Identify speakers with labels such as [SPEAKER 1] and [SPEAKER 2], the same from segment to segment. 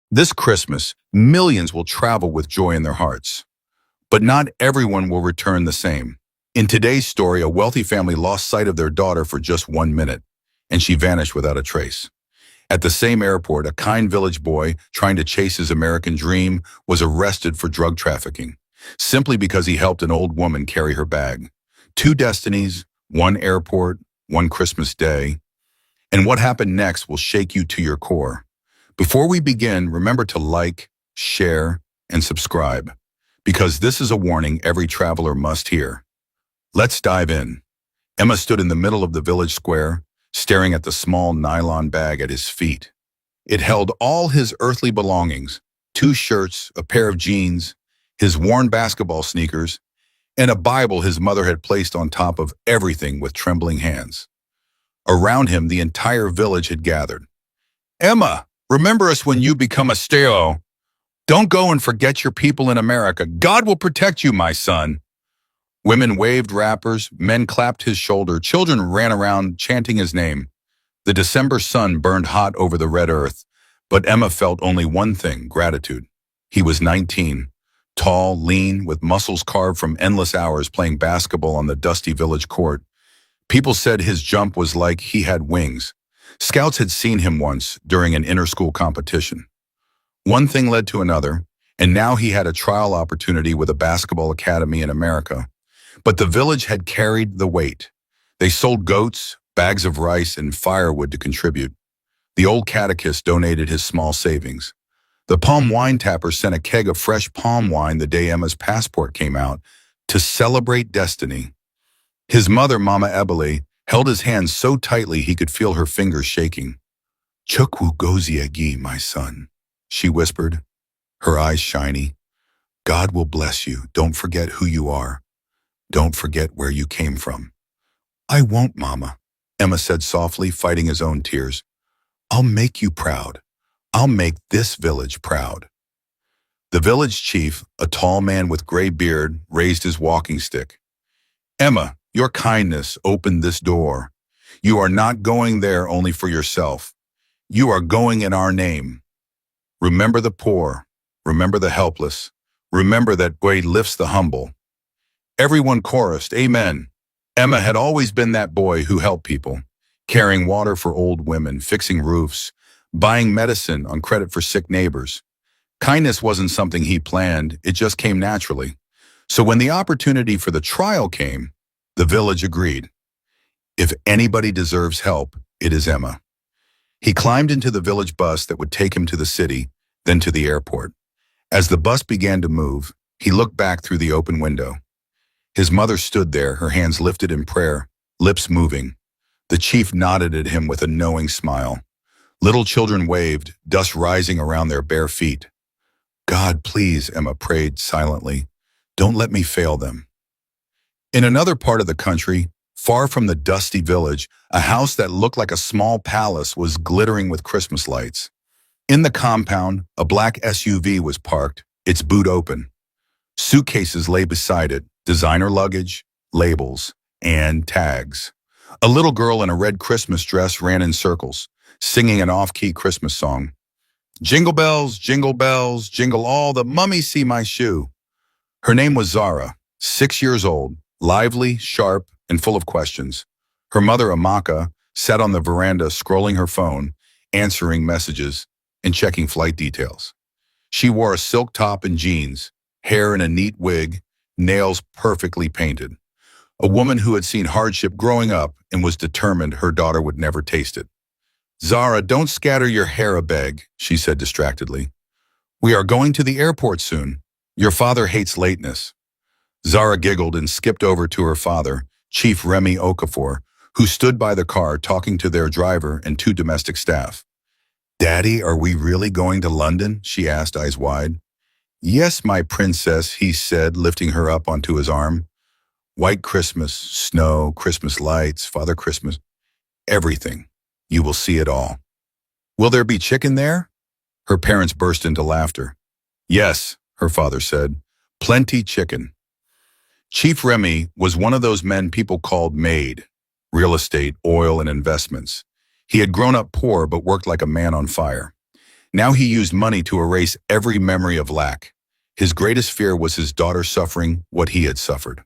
[SPEAKER 1] This Christmas, millions will travel with joy in their hearts. But not everyone will return the same. In today's story, a wealthy family lost sight of their daughter for just 1 minute, and she vanished without a trace. At the same airport, a kind village boy trying to chase his American dream was arrested for drug trafficking, simply because he helped an old woman carry her bag. Two destinies, one airport, one Christmas day. And what happened next will shake you to your core. Before we begin, remember to like, share, and subscribe, because this is a warning every traveler must hear. Let's dive in. Emma stood in the middle of the village square, staring at the small nylon bag at his feet. It held all his earthly belongings, 2 shirts, a pair of jeans, his worn basketball sneakers, and a Bible his mother had placed on top of everything with trembling hands. Around him, the entire village had gathered. Emma, remember us when you become a steo. Don't go and forget your people in America. God will protect you, my son. Women waved wrappers, men clapped his shoulder, children ran around chanting his name. The December sun burned hot over the red earth, but Emma felt only one thing, gratitude. He was 19, tall, lean, with muscles carved from endless hours playing basketball on the dusty village court. People said his jump was like he had wings. Scouts had seen him once during an inter-school competition. One thing led to another, and now he had a trial opportunity with a basketball academy in America. But the village had carried the weight. They sold goats, bags of rice, and firewood to contribute. The old catechist donated his small savings. The palm wine tapper sent a keg of fresh palm wine the day Emma's passport came out to celebrate destiny. His mother, Mama Ebele, held his hand so tightly he could feel her fingers shaking. "Chukwu gozie gi, my son," she whispered, her eyes shiny. "God will bless you. Don't forget who you are. Don't forget where you came from." "I won't, Mama," Emma said softly, fighting his own tears. "I'll make you proud. I'll make this village proud." The village chief, a tall man with gray beard, raised his walking stick. "Emma, your kindness opened this door. You are not going there only for yourself. You are going in our name. Remember the poor. Remember the helpless. Remember that God lifts the humble." Everyone chorused, "Amen." Emma had always been that boy who helped people, carrying water for old women, fixing roofs, buying medicine on credit for sick neighbors. Kindness wasn't something he planned, it just came naturally. So when the opportunity for the trial came, the village agreed. If anybody deserves help, it is Emma. He climbed into the village bus that would take him to the city, then to the airport. As the bus began to move, he looked back through the open window. His mother stood there, her hands lifted in prayer, lips moving. The chief nodded at him with a knowing smile. Little children waved, dust rising around their bare feet. "God, please," Emma prayed silently, "don't let me fail them." In another part of the country, far from the dusty village, a house that looked like a small palace was glittering with Christmas lights. In the compound, a black SUV was parked, its boot open. Suitcases lay beside it, designer luggage, labels, and tags. A little girl in a red Christmas dress ran in circles, singing an off-key Christmas song. Jingle bells, jingle all the mummy see my shoe." Her name was Zara, 6 years old, lively, sharp, and full of questions. Her mother, Amaka, sat on the veranda scrolling her phone, answering messages, and checking flight details. She wore a silk top and jeans, hair in a neat wig, nails perfectly painted. A woman who had seen hardship growing up and was determined her daughter would never taste it. "Zara, don't scatter your hair a beg," she said distractedly. "We are going to the airport soon. Your father hates lateness." Zara giggled and skipped over to her father, Chief Remy Okafor, who stood by the car talking to their driver and 2 domestic staff. "Daddy, are we really going to London?" she asked, eyes wide. "Yes, my princess," he said, lifting her up onto his arm. "White Christmas, snow, Christmas lights, Father Christmas, everything. You will see it all." "Will there be chicken there?" Her parents burst into laughter. "Yes," her father said, "plenty chicken." Chief Remy was one of those men people called made, real estate, oil, and investments. He had grown up poor but worked like a man on fire. Now he used money to erase every memory of lack. His greatest fear was his daughter suffering what he had suffered.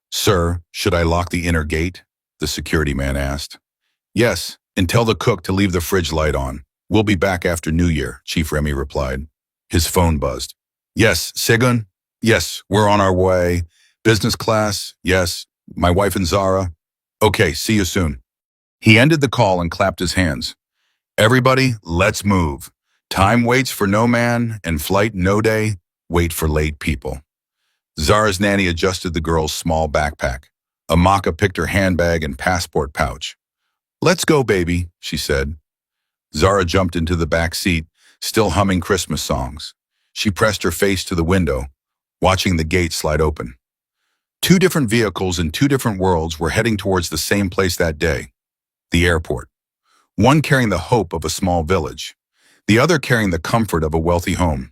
[SPEAKER 1] "Sir, should I lock the inner gate?" the security man asked. "Yes, and tell the cook to leave the fridge light on. We'll be back after New Year," Chief Remy replied. His phone buzzed. "Yes, Segun? Yes, we're on our way. Business class? Yes. My wife and Zara? Okay, see you soon." He ended the call and clapped his hands. "Everybody, let's move. Time waits for no man, and flight no day wait for late people." Zara's nanny adjusted the girl's small backpack. Amaka picked her handbag and passport pouch. "Let's go, baby," she said. Zara jumped into the back seat, still humming Christmas songs. She pressed her face to the window, watching the gate slide open. Two different vehicles in two different worlds were heading towards the same place that day, the airport. One carrying the hope of a small village, the other carrying the comfort of a wealthy home.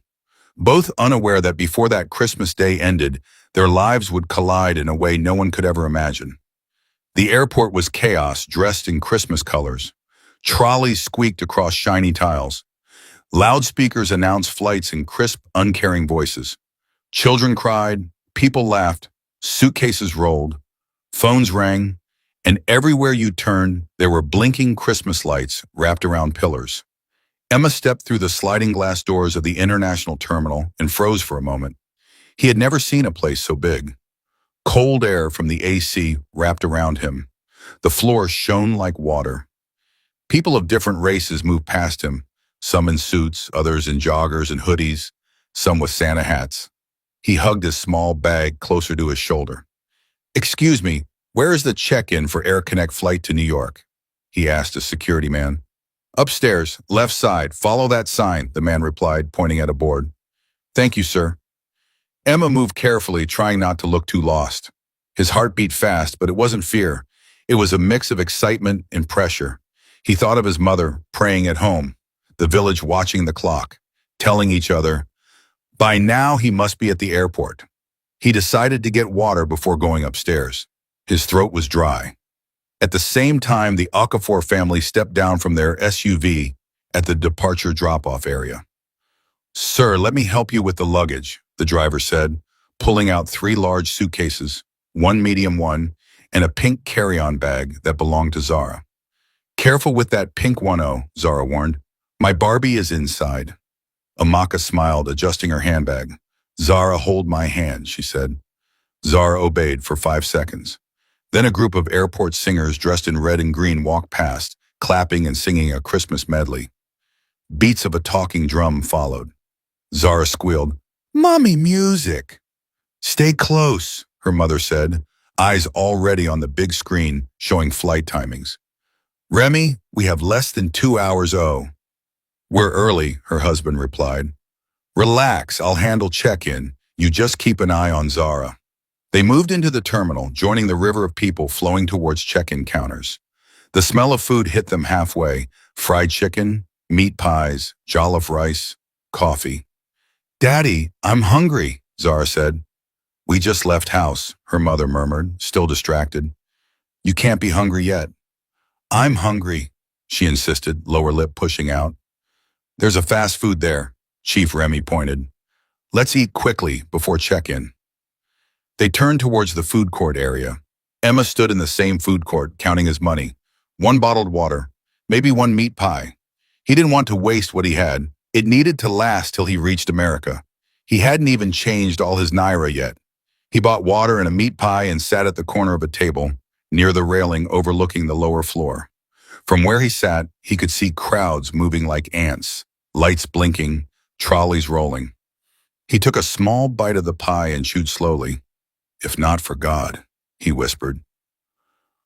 [SPEAKER 1] Both unaware that before that Christmas day ended, their lives would collide in a way no one could ever imagine. The airport was chaos dressed in Christmas colors. Trolleys squeaked across shiny tiles. Loudspeakers announced flights in crisp, uncaring voices. Children cried, people laughed, suitcases rolled, phones rang, and everywhere you turned, there were blinking Christmas lights wrapped around pillars. Emma stepped through the sliding glass doors of the international terminal and froze for a moment. He had never seen a place so big. Cold air from the AC wrapped around him. The floor shone like water. People of different races moved past him, some in suits, others in joggers and hoodies, some with Santa hats. He hugged his small bag closer to his shoulder. "Excuse me, where is the check-in for Air Connect flight to New York?" he asked a security man. "Upstairs, left side, follow that sign," the man replied, pointing at a board. "Thank you, sir." Emma moved carefully, trying not to look too lost. His heart beat fast, but it wasn't fear. It was a mix of excitement and pressure. He thought of his mother praying at home, the village watching the clock, telling each other, by now he must be at the airport. He decided to get water before going upstairs. His throat was dry. At the same time, the Okafor family stepped down from their SUV at the departure drop-off area. "Sir, let me help you with the luggage," the driver said, pulling out 3 large suitcases, one medium one, and a pink carry-on bag that belonged to Zara. "Careful with that pink one, Zara warned. "My Barbie is inside." Amaka smiled, adjusting her handbag. "Zara, hold my hand," she said. Zara obeyed for 5 seconds. Then a group of airport singers dressed in red and green walked past, clapping and singing a Christmas medley. Beats of a talking drum followed. Zara squealed, "Mommy, music!" "Stay close," her mother said, eyes already on the big screen showing flight timings. "Remy, we have less than 2 hours, oh." "We're early," her husband replied. "Relax, I'll handle check-in. You just keep an eye on Zara." They moved into the terminal, joining the river of people flowing towards check-in counters. The smell of food hit them halfway: fried chicken, meat pies, jollof rice, coffee. "Daddy, I'm hungry," Zara said. "We just left house," her mother murmured, still distracted. "You can't be hungry yet." "I'm hungry," she insisted, lower lip pushing out. "There's a fast food there," Chief Remy pointed. "Let's eat quickly before check-in." They turned towards the food court area. Emma stood in the same food court, counting his money. 1 bottled water, maybe 1 meat pie. He didn't want to waste what he had. It needed to last till he reached America. He hadn't even changed all his naira yet. He bought water and a meat pie and sat at the corner of a table, near the railing overlooking the lower floor. From where he sat, he could see crowds moving like ants, lights blinking, trolleys rolling. He took a small bite of the pie and chewed slowly. "If not for God," he whispered.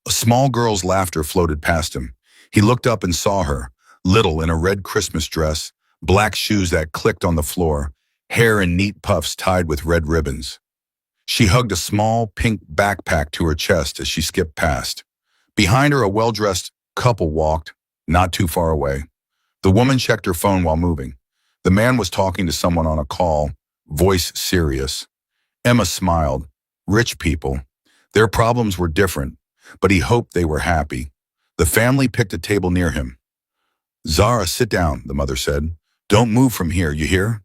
[SPEAKER 1] A small girl's laughter floated past him. He looked up and saw her, little in a red Christmas dress, black shoes that clicked on the floor, hair in neat puffs tied with red ribbons. She hugged a small pink backpack to her chest as she skipped past. Behind her, a well-dressed couple walked, not too far away. The woman checked her phone while moving. The man was talking to someone on a call, voice serious. Emma smiled. Rich people. Their problems were different, but he hoped they were happy. The family picked a table near him. "Zara, sit down," the mother said. Don't move from here, you hear?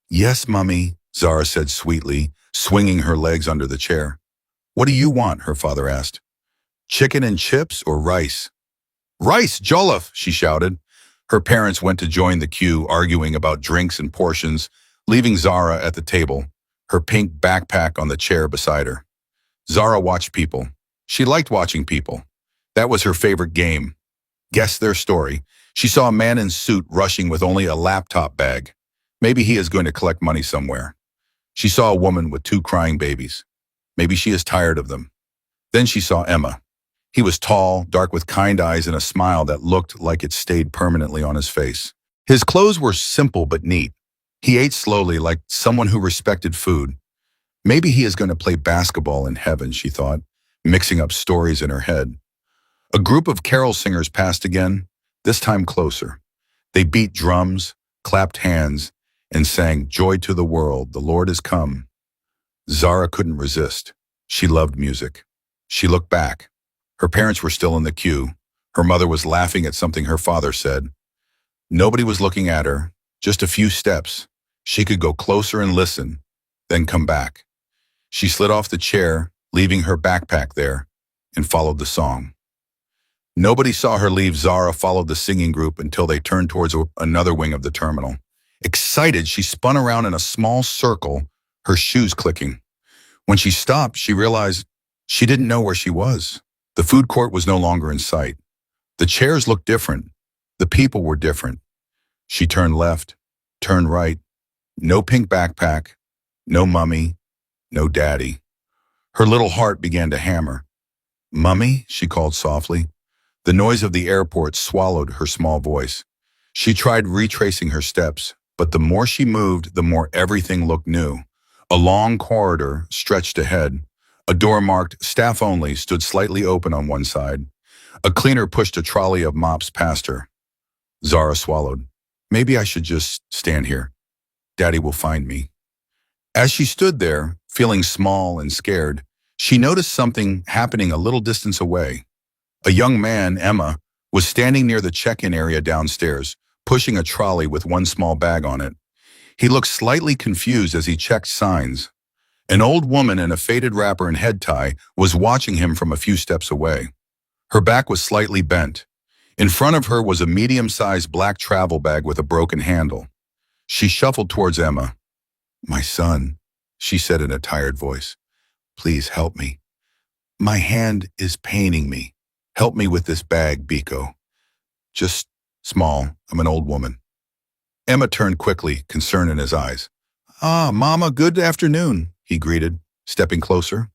[SPEAKER 1] Yes, Mummy, Zara said sweetly, swinging her legs under the chair. What do you want? Her father asked. Chicken and chips or rice? Rice, jollof, she shouted. Her parents went to join the queue, arguing about drinks and portions, leaving Zara at the table, her pink backpack on the chair beside her. Zara watched people. She liked watching people. That was her favorite game. Guess their story. She saw a man in suit rushing with only a laptop bag. Maybe he is going to collect money somewhere. She saw a woman with 2 crying babies. Maybe she is tired of them. Then she saw Emma. He was tall, dark with kind eyes and a smile that looked like it stayed permanently on his face. His clothes were simple but neat. He ate slowly like someone who respected food. Maybe he is going to play basketball in heaven, she thought, mixing up stories in her head. A group of carol singers passed again, this time closer. They beat drums, clapped hands, and sang, Joy to the world, the Lord is come. Zara couldn't resist. She loved music. She looked back. Her parents were still in the queue. Her mother was laughing at something her father said. Nobody was looking at her, just a few steps. She could go closer and listen, then come back. She slid off the chair, leaving her backpack there, and followed the song. Nobody saw her leave. Zara followed the singing group until they turned towards another wing of the terminal. Excited, she spun around in a small circle, her shoes clicking. When she stopped, she realized she didn't know where she was. The food court was no longer in sight. The chairs looked different. The people were different. She turned left, turned right. No pink backpack, no mummy, no daddy. Her little heart began to hammer. Mummy, she called softly. The noise of the airport swallowed her small voice. She tried retracing her steps, but the more she moved, the more everything looked new. A long corridor stretched ahead. A door marked staff only stood slightly open on one side. A cleaner pushed a trolley of mops past her. Zara swallowed. Maybe I should just stand here. Daddy will find me. As she stood there, feeling small and scared, she noticed something happening a little distance away. A young man, Emma, was standing near the check-in area downstairs, pushing a trolley with one small bag on it. He looked slightly confused as he checked signs. An old woman in a faded wrapper and head tie was watching him from a few steps away. Her back was slightly bent. In front of her was a medium-sized black travel bag with a broken handle. She shuffled towards Emma. My son, she said in a tired voice, please help me. My hand is paining me. Help me with this bag, Biko. Just small, I'm an old woman. Emma turned quickly, concern in his eyes. Ah, Mama, good afternoon, he greeted, stepping closer.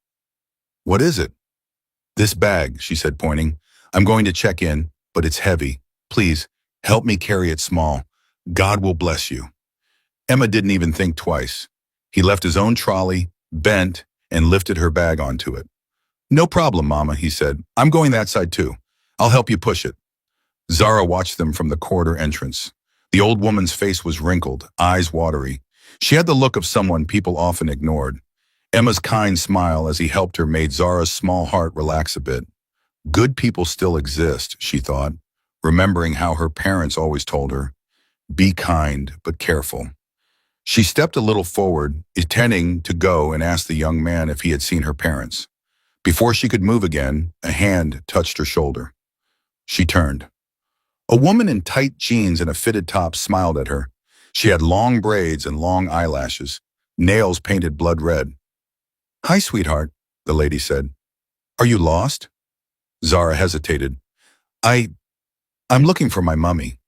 [SPEAKER 1] What is it? This bag, she said, pointing. I'm going to check in, but it's heavy. Please, help me carry it small. God will bless you. Emma didn't even think twice. He left his own trolley, bent, and lifted her bag onto it. No problem, Mama, he said. I'm going that side too. I'll help you push it. Zara watched them from the corridor entrance. The old woman's face was wrinkled, eyes watery. She had the look of someone people often ignored. Emma's kind smile as he helped her made Zara's small heart relax a bit. Good people still exist, she thought, remembering how her parents always told her, be kind but careful. She stepped a little forward, intending to go and ask the young man if he had seen her parents. Before she could move again, a hand touched her shoulder. She turned. A woman in tight jeans and a fitted top smiled at her. She had long braids and long eyelashes, nails painted blood red. Hi, sweetheart, the lady said. Are you lost? Zara hesitated. I'm looking for my mummy.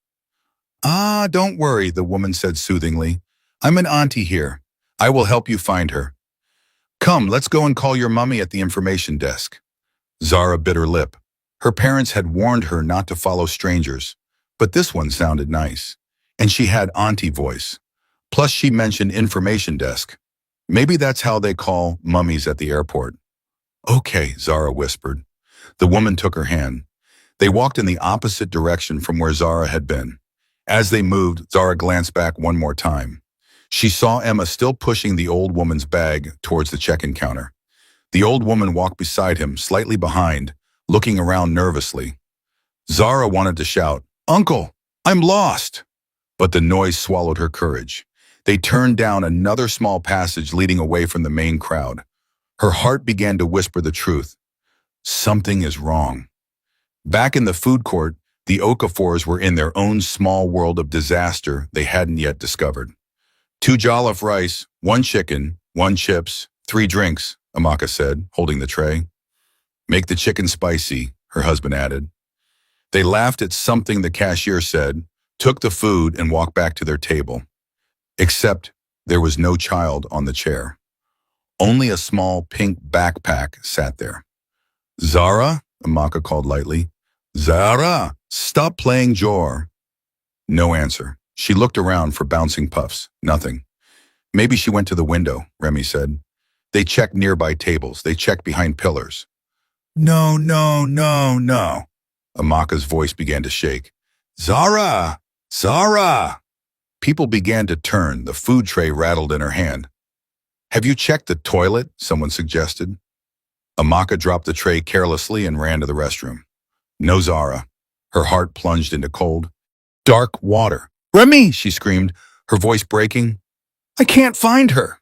[SPEAKER 1] Ah, don't worry, the woman said soothingly. I'm an auntie here. I will help you find her. Come, let's go and call your mummy at the information desk. Zara bit her lip. Her parents had warned her not to follow strangers, but this one sounded nice. And she had auntie voice. Plus she mentioned information desk. Maybe that's how they call mummies at the airport. Okay, Zara whispered. The woman took her hand. They walked in the opposite direction from where Zara had been. As they moved, Zara glanced back one more time. She saw Emma still pushing the old woman's bag towards the check-in counter. The old woman walked beside him, slightly behind, looking around nervously. Zara wanted to shout, Uncle, I'm lost! But the noise swallowed her courage. They turned down another small passage leading away from the main crowd. Her heart began to whisper the truth. Something is wrong. Back in the food court, the Okafors were in their own small world of disaster they hadn't yet discovered. 2 jollof rice, 1 chicken, 1 chips, 3 drinks, Amaka said, holding the tray. Make the chicken spicy, her husband added. They laughed at something the cashier said, took the food and walked back to their table. Except there was no child on the chair. Only a small pink backpack sat there. Zara, Amaka called lightly. Zara, stop playing Jor. No answer. She looked around for bouncing puffs. Nothing. Maybe she went to the window, Remy said. They checked nearby tables. They checked behind pillars. No, no, no, no. Amaka's voice began to shake. Zara! Zara! People began to turn. The food tray rattled in her hand. Have you checked the toilet? Someone suggested. Amaka dropped the tray carelessly and ran to the restroom. No Zara. Her heart plunged into cold, dark water. Remy, she screamed, her voice breaking. I can't find her.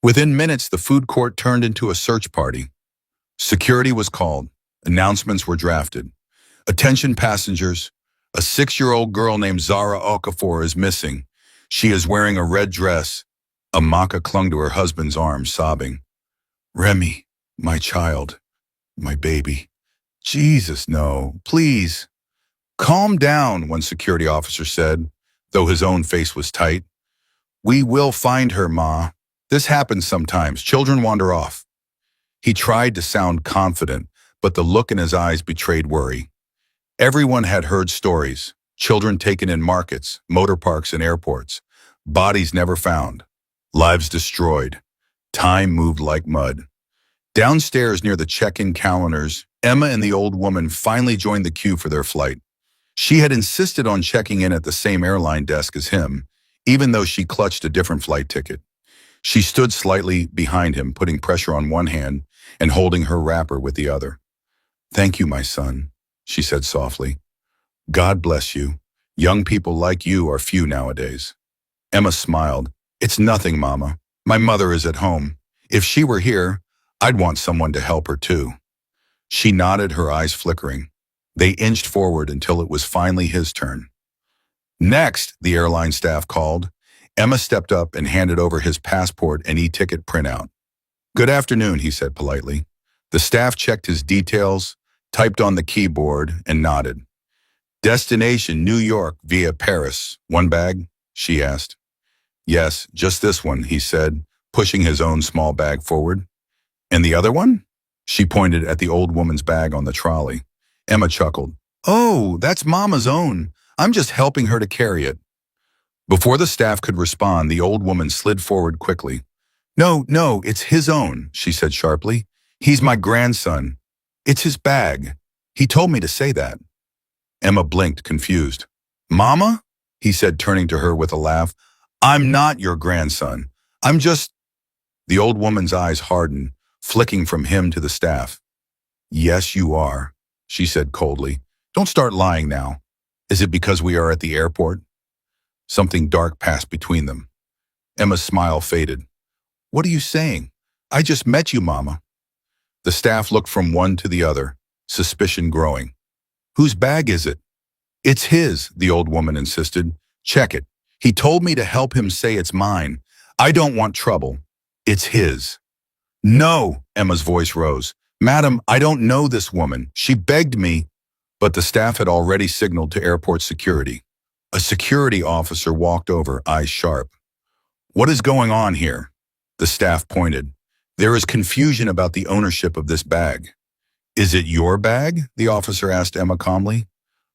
[SPEAKER 1] Within minutes, the food court turned into a search party. Security was called. Announcements were drafted. Attention passengers. A 6-year-old girl named Zara Okafor is missing. She is wearing a red dress. Amaka clung to her husband's arm, sobbing. Remy, my child, my baby. Jesus, no, please. Calm down, one security officer said, though his own face was tight. We will find her, Ma. This happens sometimes. Children wander off. He tried to sound confident, but the look in his eyes betrayed worry. Everyone had heard stories. Children taken in markets, motor parks, and airports. Bodies never found. Lives destroyed. Time moved like mud. Downstairs near the check-in counters, Emma and the old woman finally joined the queue for their flight. She had insisted on checking in at the same airline desk as him, even though she clutched a different flight ticket. She stood slightly behind him, putting pressure on one hand and holding her wrapper with the other. Thank you, my son, she said softly. God bless you. Young people like you are few nowadays. Emma smiled. It's nothing, Mama. My mother is at home. If she were here, I'd want someone to help her too. She nodded, her eyes flickering. They inched forward until it was finally his turn. Next, the airline staff called. Emma stepped up and handed over his passport and e-ticket printout. Good afternoon, he said politely. The staff checked his details, typed on the keyboard, and nodded. Destination, New York via Paris. One bag? She asked. Yes, just this one, he said, pushing his own small bag forward. And the other one? She pointed at the old woman's bag on the trolley. Emma chuckled. Oh, that's Mama's own. I'm just helping her to carry it. Before the staff could respond, the old woman slid forward quickly. No, it's his own, she said sharply. He's my grandson. It's his bag. He told me to say that. Emma blinked, confused. Mama? He said, turning to her with a laugh. I'm not your grandson. I'm just... The old woman's eyes hardened, flicking from him to the staff. Yes, you are, she said coldly. Don't start lying now. Is it because we are at the airport? Something dark passed between them. Emma's smile faded. What are you saying? I just met you, Mama. The staff looked from one to the other, suspicion growing. Whose bag is it? It's his, the old woman insisted. Check it. He told me to help him say it's mine. I don't want trouble. It's his. No, Emma's voice rose. Madam, I don't know this woman. She begged me. But the staff had already signaled to airport security. A security officer walked over, eyes sharp. What is going on here? The staff pointed. There is confusion about the ownership of this bag. Is it your bag? The officer asked Emma calmly.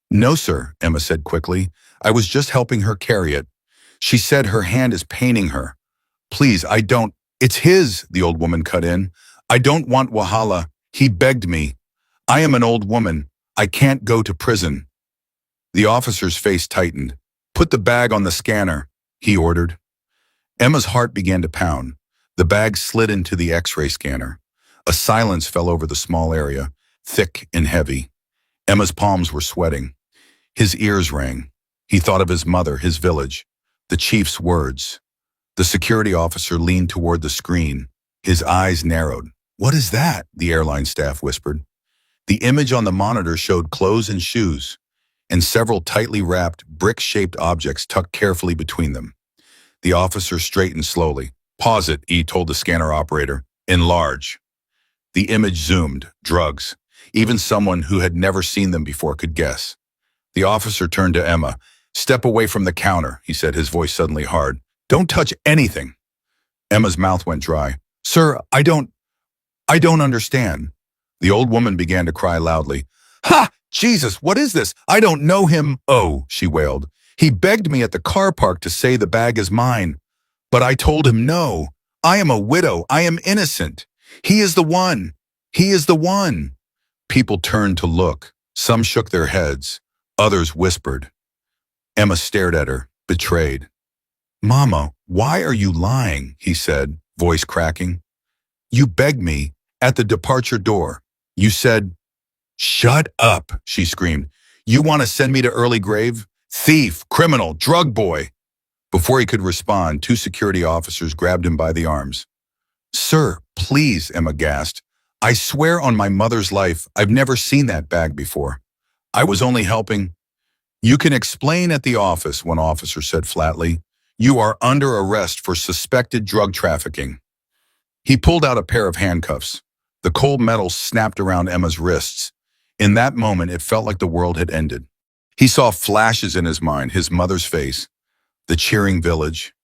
[SPEAKER 1] No, sir, Emma said quickly. I was just helping her carry it. She said her hand is paining her. Please, I don't... It's his, the old woman cut in. I don't want wahala. He begged me. I am an old woman. I can't go to prison. The officer's face tightened. Put the bag on the scanner, he ordered. Emma's heart began to pound. The bag slid into the X-ray scanner. A silence fell over the small area, thick and heavy. Emma's palms were sweating. His ears rang. He thought of his mother, his village, the chief's words. The security officer leaned toward the screen. His eyes narrowed. "What is that?" the airline staff whispered. The image on the monitor showed clothes and shoes, and several tightly wrapped, brick-shaped objects tucked carefully between them. The officer straightened slowly. "Pause it," he told the scanner operator. "Enlarge." The image zoomed. Drugs. Even someone who had never seen them before could guess. The officer turned to Emma. "Step away from the counter," he said, his voice suddenly hard. "Don't touch anything." Emma's mouth went dry. "Sir, I don't understand." The old woman began to cry loudly. "Ha! Jesus, what is this? I don't know him." "Oh," she wailed. "He begged me at the car park to say the bag is mine. But I told him no. I am a widow. I am innocent. He is the one. He is the one." People turned to look. Some shook their heads. Others whispered. Emma stared at her, betrayed. "Mama, why are you lying?" he said, voice cracking. "You begged me at the departure door. You said—" "Shut up," she screamed. "You want to send me to early grave? Thief, criminal, drug boy." Before he could respond, two security officers grabbed him by the arms. "Sir, please," Emma gasped. "I swear on my mother's life, I've never seen that bag before. I was only helping." "You can explain at the office," one officer said flatly. "You are under arrest for suspected drug trafficking." He pulled out a pair of handcuffs. The cold metal snapped around Emma's wrists. In that moment, it felt like the world had ended. He saw flashes in his mind, his mother's face, the cheering village,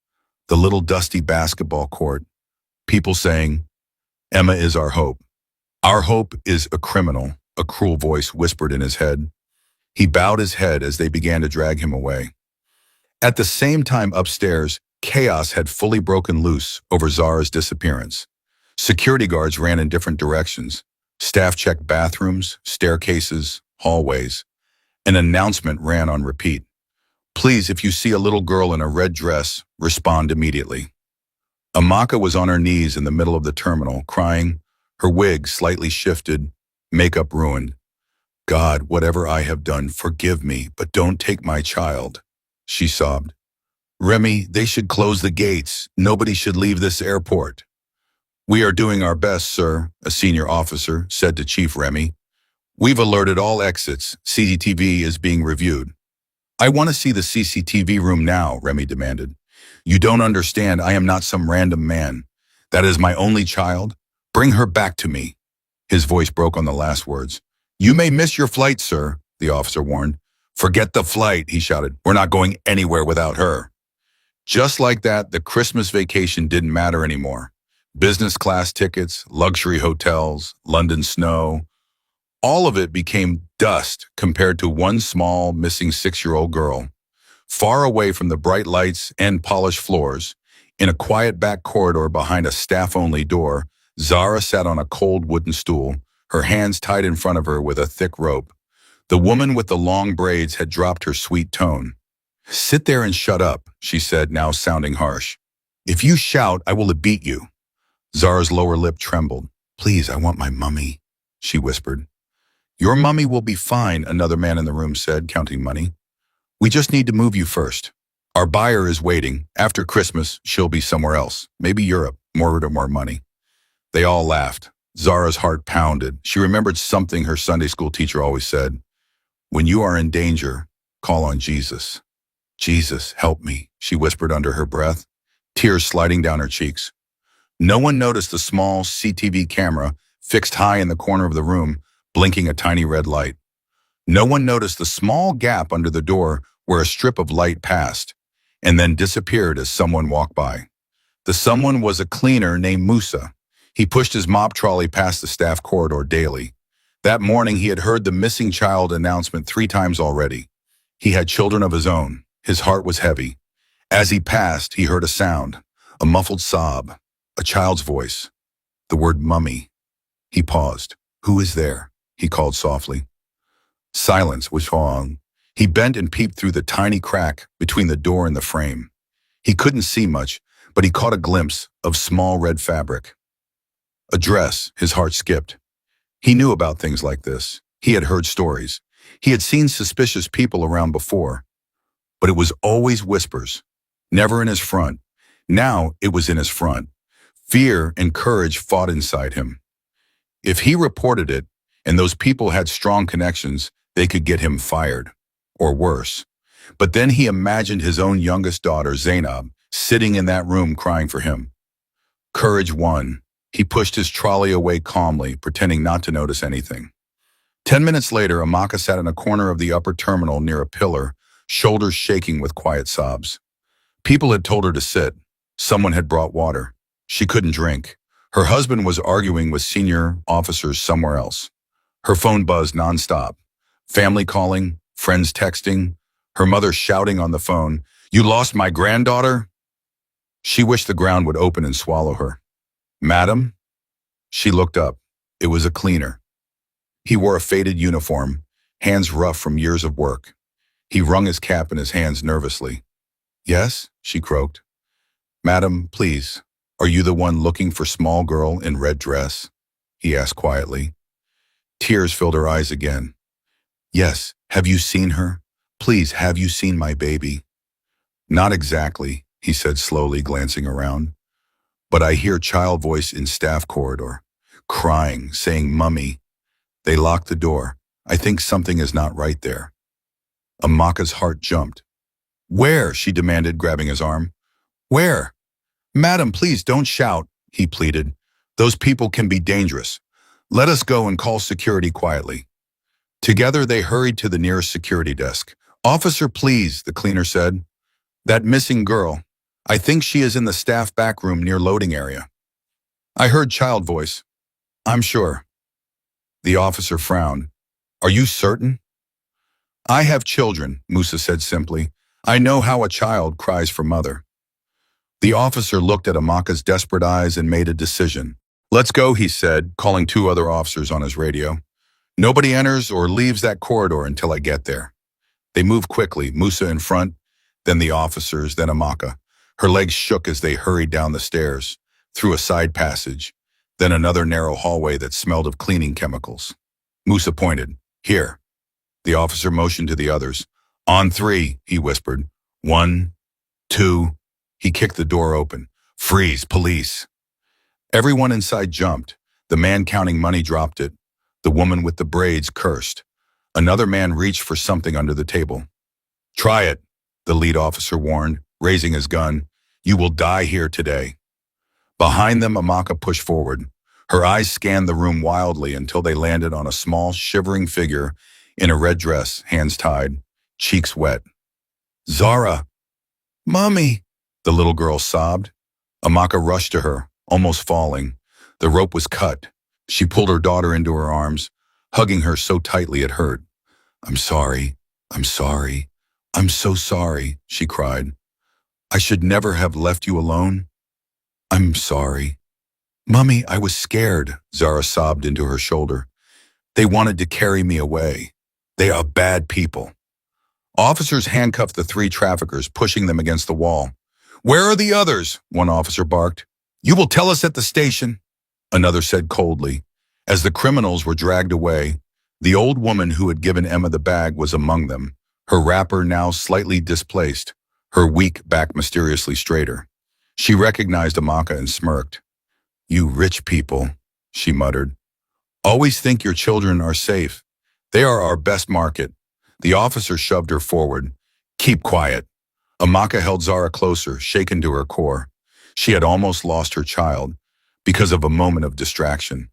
[SPEAKER 1] the little dusty basketball court, people saying, "Emma is our hope." "Our hope is a criminal," a cruel voice whispered in his head. He bowed his head as they began to drag him away. At the same time upstairs, chaos had fully broken loose over Zara's disappearance. Security guards ran in different directions. Staff checked bathrooms, staircases, hallways. An announcement ran on repeat. "Please, if you see a little girl in a red dress, respond immediately." Amaka was on her knees in the middle of the terminal, crying, her wig slightly shifted, makeup ruined. "God, whatever I have done, forgive me, but don't take my child," she sobbed. "Remy, they should close the gates. Nobody should leave this airport." "We are doing our best, sir," a senior officer said to Chief Remy. "We've alerted all exits. CCTV is being reviewed." "I want to see the CCTV room now," Remy demanded. "You don't understand. I am not some random man. That is my only child. Bring her back to me." His voice broke on the last words. "You may miss your flight, sir," the officer warned. "Forget the flight," he shouted. "We're not going anywhere without her." Just like that, the Christmas vacation didn't matter anymore. Business class tickets, luxury hotels, London snow, all of it became dust compared to one small, missing 6-year-old girl. Far away from the bright lights and polished floors, in a quiet back corridor behind a staff-only door, Zara sat on a cold wooden stool, her hands tied in front of her with a thick rope. The woman with the long braids had dropped her sweet tone. "Sit there and shut up," she said, now sounding harsh. "If you shout, I will beat you." Zara's lower lip trembled. "Please, I want my mummy," she whispered. "Your mummy will be fine," another man in the room said, counting money. "We just need to move you first. Our buyer is waiting. After Christmas, she'll be somewhere else, maybe Europe, more money." They all laughed. Zara's heart pounded. She remembered something her Sunday school teacher always said. "When you are in danger, call on Jesus." "Jesus, help me," she whispered under her breath, tears sliding down her cheeks. No one noticed the small CCTV camera fixed high in the corner of the room, blinking a tiny red light. No one noticed the small gap under the door where a strip of light passed, and then disappeared as someone walked by. The someone was a cleaner named Musa. He pushed his mop trolley past the staff corridor daily. That morning he had heard the missing child announcement 3 times already. He had children of his own. His heart was heavy. As he passed, he heard a sound, a muffled sob, a child's voice, the word mummy. He paused. "Who is there?" he called softly. Silence was falling. He bent and peeped through the tiny crack between the door and the frame. He couldn't see much, but he caught a glimpse of small red fabric. A dress. His heart skipped. He knew about things like this. He had heard stories. He had seen suspicious people around before. but it was always whispers, never in his front. Now it was in his front. Fear and courage fought inside him. If he reported it, and those people had strong connections, they could get him fired, or worse. But then he imagined his own youngest daughter, Zainab, sitting in that room crying for him. Courage won. He pushed his trolley away calmly, pretending not to notice anything. 10 minutes later, Amaka sat in a corner of the upper terminal near a pillar, shoulders shaking with quiet sobs. People had told her to sit. Someone had brought water. She couldn't drink. Her husband was arguing with senior officers somewhere else. Her phone buzzed nonstop. Family calling, friends texting, her mother shouting on the phone, "You lost my granddaughter?" She wished the ground would open and swallow her. "Madam?" She looked up. It was a cleaner. He wore a faded uniform, hands rough from years of work. He wrung his cap in his hands nervously. "Yes?" she croaked. "Madam, please, are you the one looking for small girl in red dress?" he asked quietly. Tears filled her eyes again. "Yes, have you seen her? Please, have you seen my baby?" "Not exactly," he said slowly, glancing around. "But I hear child voice in staff corridor, crying, saying mummy." They locked the door. "I think something is not right there." Amaka's heart jumped. "Where?" she demanded, grabbing his arm. "Where?" "Madam, please don't shout," he pleaded. "Those people can be dangerous. Let us go and call security quietly." Together they hurried to the nearest security desk. "Officer, please," the cleaner said. "That missing girl. I think she is in the staff back room near loading area." "I heard child voice." "I'm sure." The officer frowned. "Are you certain?" "I have children," Musa said simply. "I know how a child cries for mother." The officer looked at Amaka's desperate eyes and made a decision. "Let's go," he said, calling two other officers on his radio. "Nobody enters or leaves that corridor until I get there." They moved quickly, Musa in front, then the officers, then Amaka. Her legs shook as they hurried down the stairs, through a side passage, then another narrow hallway that smelled of cleaning chemicals. Musa pointed. "Here." The officer motioned to the others. "On three," he whispered. "One, two." He kicked the door open. "Freeze, police." Everyone inside jumped. The man counting money dropped it. The woman with the braids cursed. Another man reached for something under the table. "Try it," the lead officer warned, raising his gun. "You will die here today." Behind them, Amaka pushed forward. Her eyes scanned the room wildly until they landed on a small, shivering figure in a red dress, hands tied, cheeks wet. "Zara!" "Mommy!" the little girl sobbed. Amaka rushed to her, almost falling. The rope was cut. She pulled her daughter into her arms, hugging her so tightly it hurt. "I'm sorry. I'm sorry. I'm so sorry," she cried. "I should never have left you alone. I'm sorry." "Mummy, I was scared," Zara sobbed into her shoulder. "They wanted to carry me away. They are bad people." Officers handcuffed the three traffickers, pushing them against the wall. "Where are the others?" one officer barked. "You will tell us at the station," another said coldly. As the criminals were dragged away, the old woman who had given Emma the bag was among them, her wrapper now slightly displaced, her weak back mysteriously straighter. She recognized Amaka and smirked. "You rich people," she muttered. "Always think your children are safe. They are our best market." The officer shoved her forward. "Keep quiet." Amaka held Zara closer, shaken to her core. She had almost lost her child because of a moment of distraction.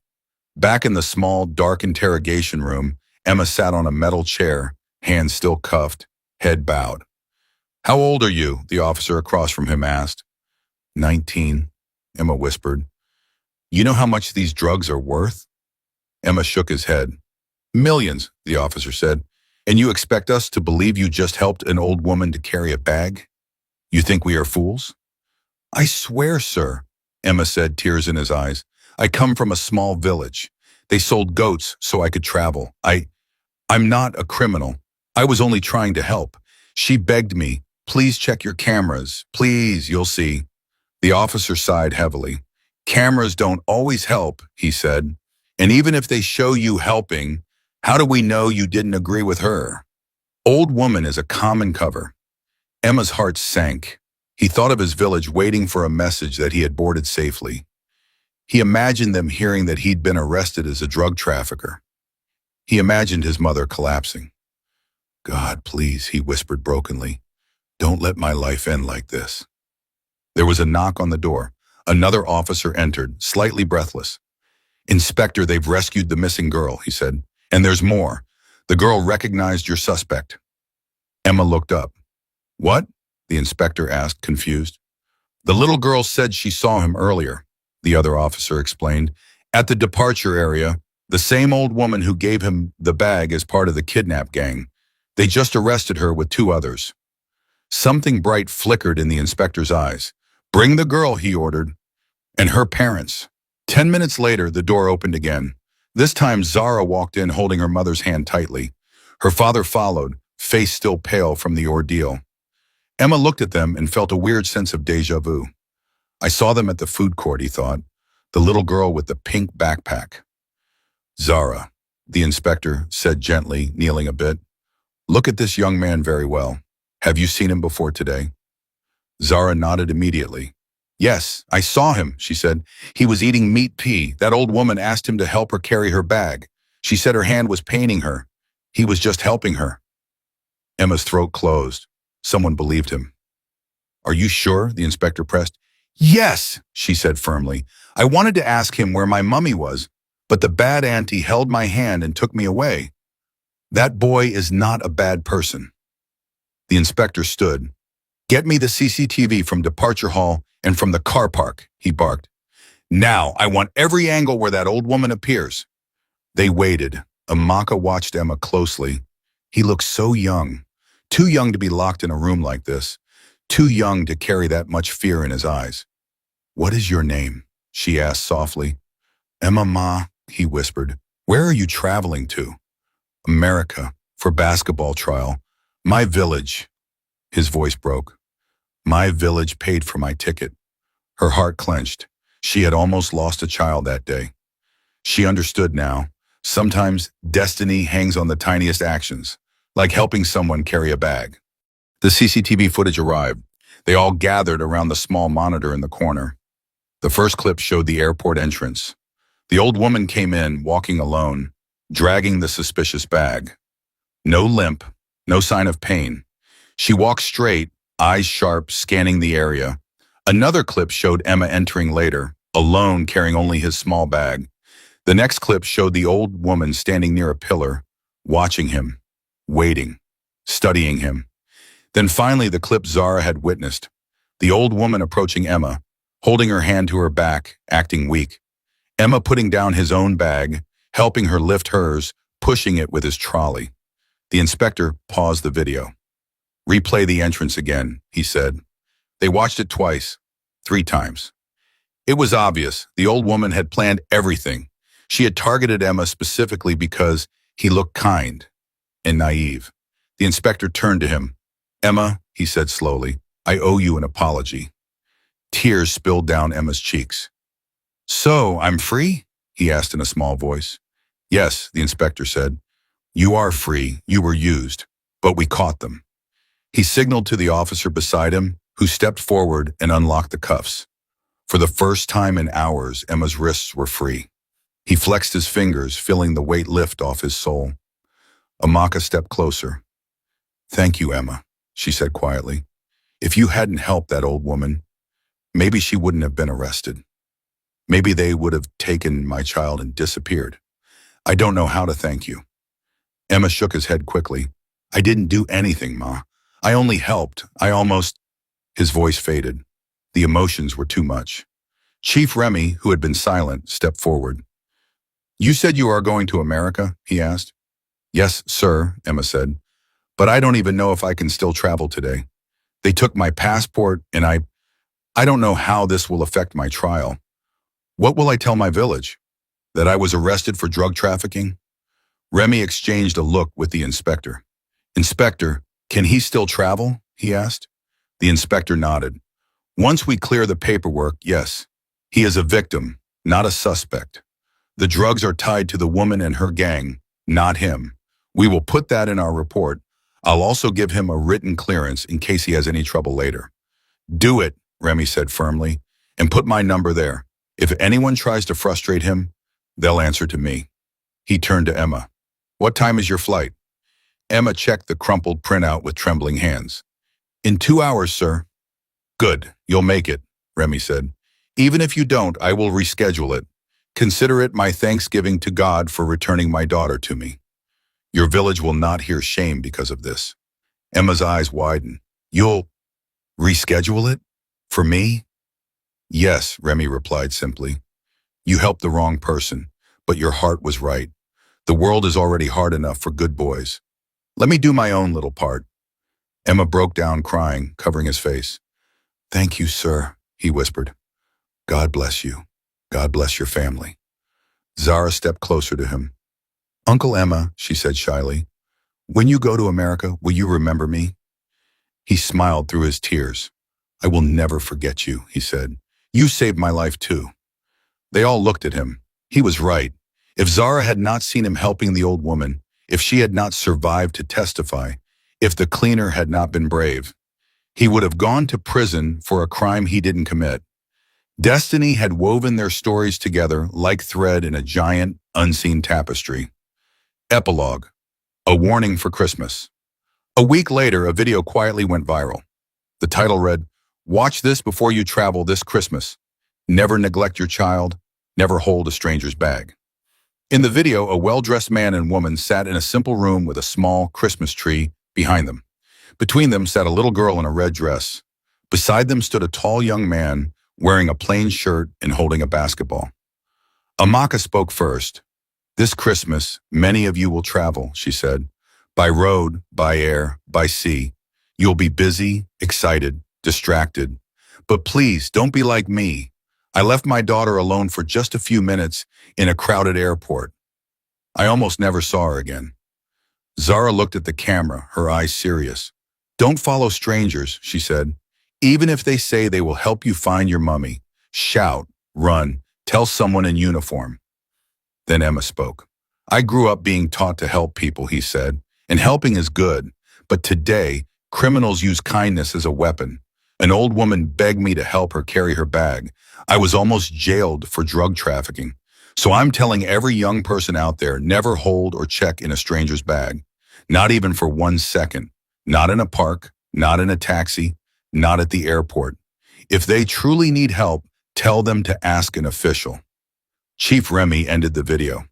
[SPEAKER 1] Back in the small, dark interrogation room, Emma sat on a metal chair, hands still cuffed, head bowed. "How old are you?" the officer across from him asked. 19, Emma whispered. "You know how much these drugs are worth?" Emma shook his head. "Millions," the officer said. "And you expect us to believe you just helped an old woman to carry a bag? You think we are fools?" "I swear, sir," Emma said, tears in his eyes. "I come from a small village. They sold goats so I could travel. I'm not a criminal. I was only trying to help. She begged me, 'Please check your cameras. Please, you'll see.'" The officer sighed heavily. "Cameras don't always help," he said. "And even if they show you helping, how do we know you didn't agree with her? Old woman is a common cover. Emma's heart sank. He thought of his village waiting for a message that he had boarded safely. He imagined them hearing that he'd been arrested as a drug trafficker. He imagined his mother collapsing. God, please, he whispered brokenly, don't let my life end like this. There was a knock on the door. Another officer entered, slightly breathless. Inspector, they've rescued the missing girl, he said. And there's more. The girl recognized your suspect. Emma looked up. What? The inspector asked, confused. The little girl said she saw him earlier, the other officer explained. At the departure area, the same old woman who gave him the bag as part of the kidnap gang. They just arrested her with 2 others. Something bright flickered in the inspector's eyes. Bring the girl, he ordered, and her parents. 10 minutes later, the door opened again. This time, Zara walked in holding her mother's hand tightly. Her father followed, face still pale from the ordeal. Emma looked at them and felt a weird sense of déjà vu. I saw them at the food court, he thought. The little girl with the pink backpack. Zara, the inspector said gently, kneeling a bit. Look at this young man very well. Have you seen him before today? Zara nodded immediately. Yes, I saw him, she said. He was eating meat pea. That old woman asked him to help her carry her bag. She said her hand was paining her. He was just helping her. Emma's throat closed. Someone believed him. Are you sure? The inspector pressed. Yes, she said firmly. I wanted to ask him where my mummy was, but the bad auntie held my hand and took me away. That boy is not a bad person. The inspector stood. Get me the CCTV from departure hall and from the car park, he barked. Now, I want every angle where that old woman appears. They waited. Amaka watched Emma closely. He looked so young. Too young to be locked in a room like this. Too young to carry that much fear in his eyes. What is your name? She asked softly. Emma Ma, he whispered. Where are you traveling to? America, for basketball trial. My village. His voice broke. My village paid for my ticket. Her heart clenched. She had almost lost a child that day. She understood now. Sometimes destiny hangs on the tiniest actions, like helping someone carry a bag. The CCTV footage arrived. They all gathered around the small monitor in the corner. The first clip showed the airport entrance. The old woman came in, walking alone, dragging the suspicious bag. No limp, no sign of pain. She walked straight, eyes sharp, scanning the area. Another clip showed Emma entering later, alone, carrying only his small bag. The next clip showed the old woman standing near a pillar, watching him, waiting, studying him. Then finally the clip Zara had witnessed, the old woman approaching Emma, holding her hand to her back, acting weak. Emma putting down his own bag, helping her lift hers, pushing it with his trolley. The inspector paused the video. Replay the entrance again, he said. They watched it twice, 3 times. It was obvious. The old woman had planned everything. She had targeted Emma specifically because he looked kind and naive. The inspector turned to him. Emma, he said slowly, I owe you an apology. Tears spilled down Emma's cheeks. So, I'm free? He asked in a small voice. Yes, the inspector said. You are free. You were used. But we caught them. He signaled to the officer beside him, who stepped forward and unlocked the cuffs. For the first time in hours, Emma's wrists were free. He flexed his fingers, feeling the weight lift off his soul. Amaka stepped closer. Thank you, Emma, she said quietly. If you hadn't helped that old woman, maybe she wouldn't have been arrested. Maybe they would have taken my child and disappeared. I don't know how to thank you. Emma shook his head quickly. I didn't do anything, Ma. I only helped. His voice faded. The emotions were too much. Chief Remy, who had been silent, stepped forward. You said you are going to America? He asked. Yes, sir, Emma said. But I don't even know if I can still travel today. They took my passport and I don't know how this will affect my trial. What will I tell my village? That I was arrested for drug trafficking? Remy exchanged a look with the inspector. Inspector, can he still travel? He asked. The inspector nodded. Once we clear the paperwork, yes. He is a victim, not a suspect. The drugs are tied to the woman and her gang, not him. We will put that in our report. I'll also give him a written clearance in case he has any trouble later. Do it, Remy said firmly, and put my number there. If anyone tries to frustrate him, they'll answer to me. He turned to Emma. What time is your flight? Emma checked the crumpled printout with trembling hands. In 2 hours, sir. Good, you'll make it, Remy said. Even if you don't, I will reschedule it. Consider it my thanksgiving to God for returning my daughter to me. Your village will not hear shame because of this. Emma's eyes widened. You'll reschedule it? For me? Yes, Remy replied simply. You helped the wrong person, but your heart was right. The world is already hard enough for good boys. Let me do my own little part. Emma broke down crying, covering his face. Thank you, sir, he whispered. God bless you. God bless your family. Zara stepped closer to him. Uncle Emma, she said shyly, when you go to America, will you remember me? He smiled through his tears. I will never forget you, he said. You saved my life too. They all looked at him. He was right. If Zara had not seen him helping the old woman, if she had not survived to testify, if the cleaner had not been brave, he would have gone to prison for a crime he didn't commit. Destiny had woven their stories together like thread in a giant, unseen tapestry. Epilogue. A warning for Christmas. A week later, a video quietly went viral. The title read, Watch this before you travel this Christmas. Never neglect your child. Never hold a stranger's bag. In the video, a well-dressed man and woman sat in a simple room with a small Christmas tree behind them. Between them sat a little girl in a red dress. Beside them stood a tall young man wearing a plain shirt and holding a basketball. Amaka spoke first. This Christmas, many of you will travel, she said. By road, by air, by sea. You'll be busy, excited, distracted. But please, don't be like me. I left my daughter alone for just a few minutes in a crowded airport. I almost never saw her again. Zara looked at the camera, her eyes serious. Don't follow strangers, she said. Even if they say they will help you find your mummy. Shout, run, tell someone in uniform. Then Emma spoke. I grew up being taught to help people, he said, and helping is good. But today, criminals use kindness as a weapon. An old woman begged me to help her carry her bag. I was almost jailed for drug trafficking. So I'm telling every young person out there, never hold or check in a stranger's bag. Not even for 1 second. Not in a park, not in a taxi, not at the airport. If they truly need help, tell them to ask an official. Chief Remy ended the video.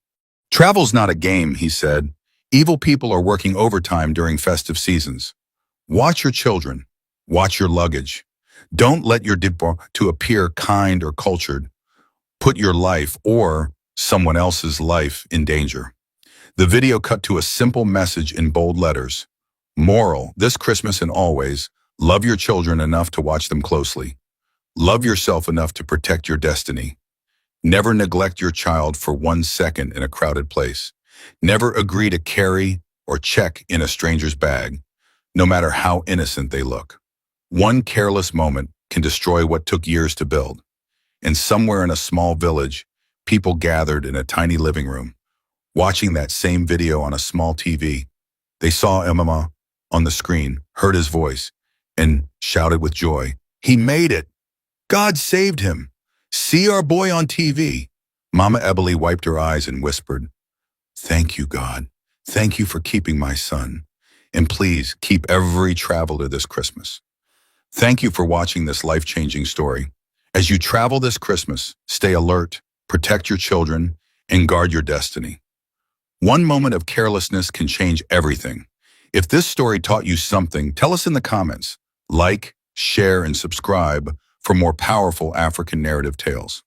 [SPEAKER 1] Travel's not a game, he said. Evil people are working overtime during festive seasons. Watch your children. Watch your luggage. Don't let your dippo to appear kind or cultured. Put your life or someone else's life in danger. The video cut to a simple message in bold letters. Moral, this Christmas and always, love your children enough to watch them closely. Love yourself enough to protect your destiny. Never neglect your child for 1 second in a crowded place. Never agree to carry or check in a stranger's bag, no matter how innocent they look. One careless moment can destroy what took years to build. And somewhere in a small village, people gathered in a tiny living room, watching that same video on a small TV. They saw Emma on the screen, heard his voice, and shouted with joy, He made it! God saved him! See our boy on TV. Mama Ebeli wiped her eyes and whispered, Thank you, God. Thank you for keeping my son. And please keep every traveler this Christmas. Thank you for watching this life-changing story. As you travel this Christmas, stay alert, protect your children, and guard your destiny. One moment of carelessness can change everything. If this story taught you something, tell us in the comments. Like, share, and subscribe for more powerful African narrative tales.